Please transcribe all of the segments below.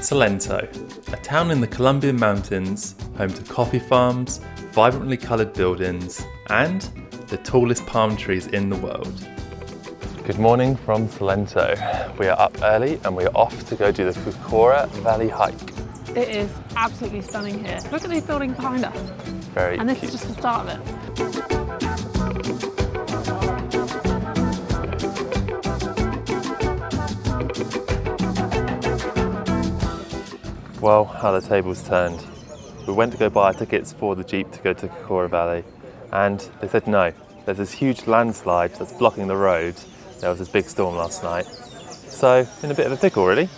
Salento, a town in the Colombian mountains, home to coffee farms, vibrantly coloured buildings, and the tallest palm trees in the world. Good morning from Salento. We are up early and we are off to go do the Kanto Valley hike. It is absolutely stunning here. Look at these buildings behind us. Very And this cute. is just the start of it. Well, how the tables turned. We went to go buy our tickets for the Jeep to go to Kanto Valley, and they said no. There's this huge landslide that's blocking the road. There was this big storm last night. So, in a bit of a pickle really.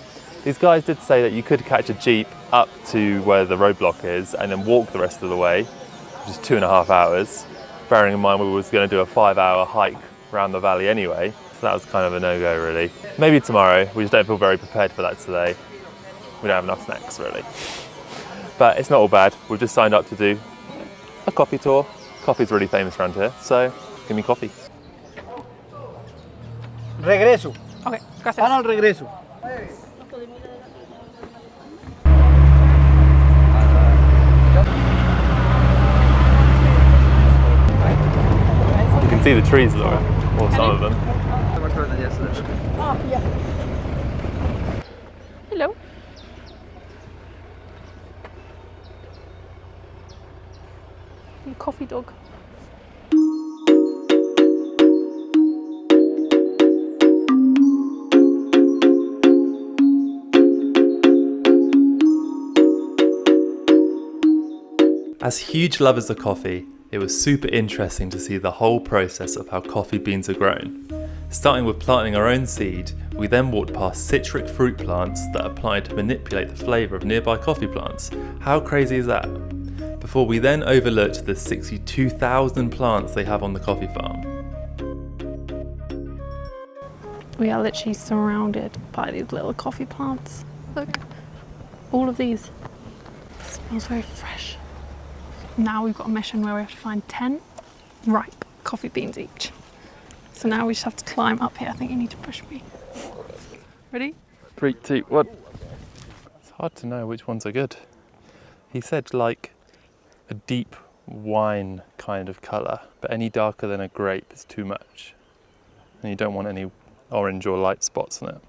These guys did say that you could catch a Jeep up to where the roadblock is and then walk the rest of the way, which is 2.5 hours. Bearing in mind we was going to do a 5-hour hike around the valley anyway, so that was kind of a no-go really. Maybe tomorrow, we just don't feel very prepared for that today. We don't have enough snacks really. But it's not all bad. We've just signed up to do a coffee tour. Coffee's really famous around here, so give me coffee. Regreso. Okay, gracias. Para el regreso. You can see the trees, Laura, or some of them. Hello. Your coffee dog. As huge lovers of coffee, it was super interesting to see the whole process of how coffee beans are grown. Starting with planting our own seed, we then walked past citric fruit plants that applied to manipulate the flavour of nearby coffee plants. How crazy is that? Before we then overlooked the 62,000 plants they have on the coffee farm. We are literally surrounded by these little coffee plants. Look, all of these. It smells very fresh. Now we've got a mission where we have to find 10 ripe coffee beans each. So now we just have to climb up here. I think you need to push me. Ready? 3, 2, 1. It's hard to know which ones are good. He said like a deep wine kind of colour, but any darker than a grape is too much. And you don't want any orange or light spots on it.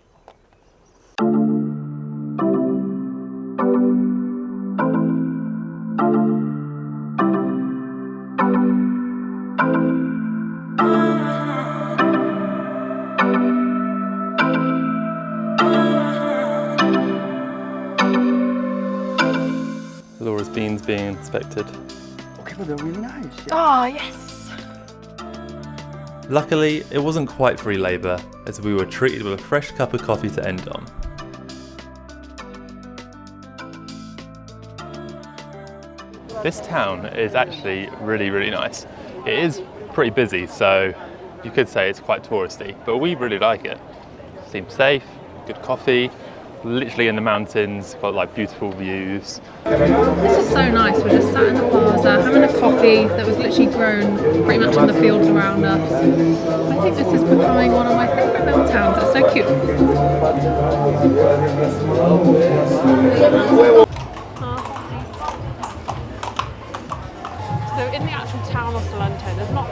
Laura's beans being inspected. Okay, but they're really nice. Oh, yes. Luckily, it wasn't quite free labour, as we were treated with a fresh cup of coffee to end on. This town is actually really nice. It is pretty busy, so you could say it's quite touristy, but we really like it. Seems safe, good coffee, literally in the mountains, got like beautiful views. This is so nice. We're just sat in the plaza having a coffee that was literally grown pretty much in the fields around us. I think this is becoming one of my favourite little towns. It's so cute. So in the actual town of Salento, there's not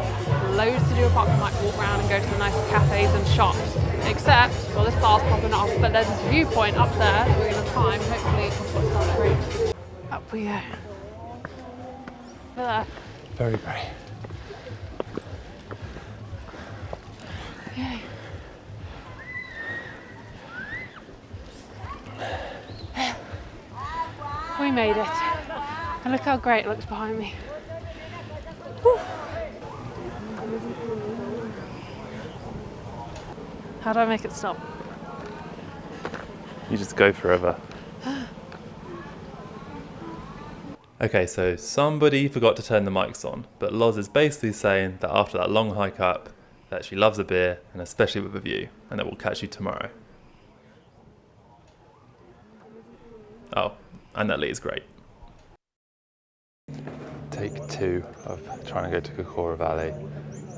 loads to do apart from like walk around and go to the nice cafes and shops. Except, well, this bar's popping off, but there's this viewpoint up there that we're going to climb. Hopefully it's not great. Up we go. There. Very pretty. Yay. We made it. And look how great it looks behind me. Whew. How do I make it stop? You just go forever. Okay, so somebody forgot to turn the mics on, but Loz is basically saying that after that long hike up, that she loves a beer, and especially with a view, and that we'll catch you tomorrow. Oh, and that leads great. Take 2 of trying to go to Kanto Valley.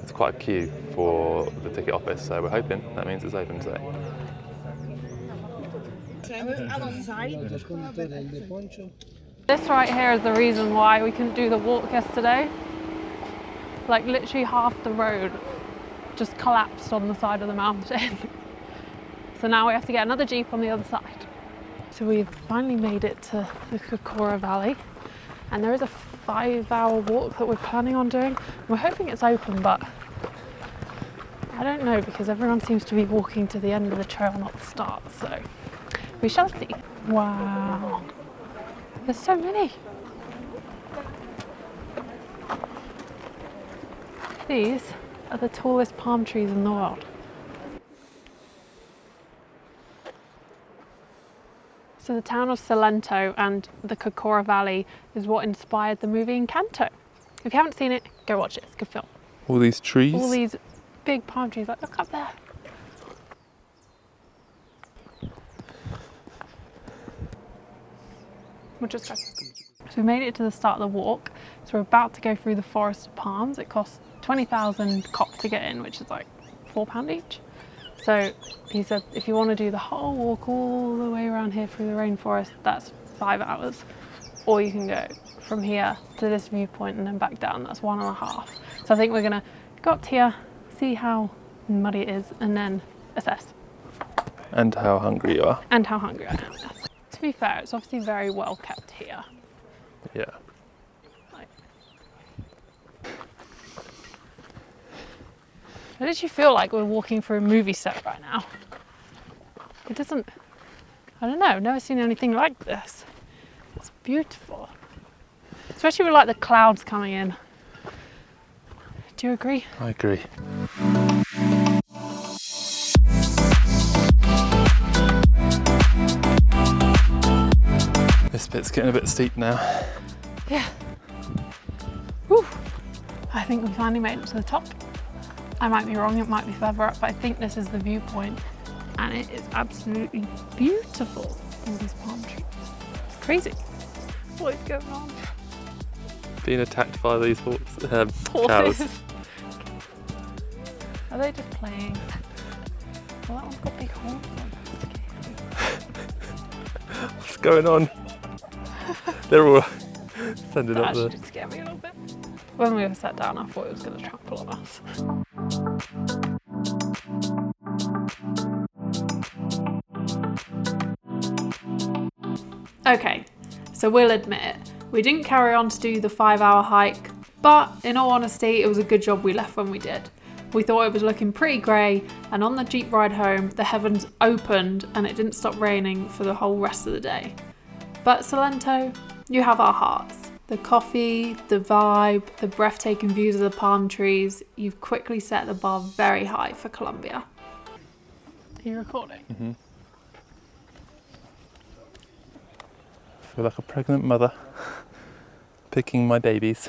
It's quite a queue for the ticket office, so we're hoping that means it's open today. This right here is the reason why we couldn't do the walk yesterday. Like literally half the road just collapsed on the side of the mountain. So now we have to get another jeep on the other side. So we've finally made it to the Kanto Valley, and there is a 5-hour walk that we're planning on doing. We're hoping it's open, but I don't know because everyone seems to be walking to the end of the trail, not the start, so we shall see. Wow, there's so many. These are the tallest palm trees in the world. So the town of Salento and the Kanto Valley is what inspired the movie Kanto. If you haven't seen it, go watch it, it's a good film. All these trees. All these big palm trees, like look up there. We'll just go. So we made it to the start of the walk. So we're about to go through the forest of palms. It costs 20,000 kop to get in, which is like £4 each. So he said if you want to do the whole walk all the way around here through the rainforest, that's 5 hours. Or you can go from here to this viewpoint and then back down, that's 1.5. So I think we're gonna go up to here, see how muddy it is, and then assess. And how hungry you are. And how hungry I am. To be fair, it's obviously very well kept here. Yeah. I literally feel like we're walking through a movie set right now. It doesn't, I don't know, I've never seen anything like this. It's beautiful. Especially with like the clouds coming in. Do you agree? I agree. This bit's getting a bit steep now. Yeah. Whew. I think we finally made it to the top. I might be wrong, it might be further up, but I think this is the viewpoint and it is absolutely beautiful. All these palm trees. It's crazy. What is going on? Being attacked by these cows. Horses. Are they just playing? Well, that one's got big horns on. What's going on? They're all standing That up there. actually did scare me a little bit. When we were sat down, I thought it was going to trample on us. Okay, so we'll admit it. We didn't carry on to do the 5-hour hike, but in all honesty, it was a good job we left when we did. We thought it was looking pretty grey, and on the jeep ride home, the heavens opened and it didn't stop raining for the whole rest of the day. But Salento, you have our hearts. The coffee, the vibe, the breathtaking views of the palm trees, you've quickly set the bar very high for Colombia. Are you recording? Mm-hmm. I feel like a pregnant mother picking my babies.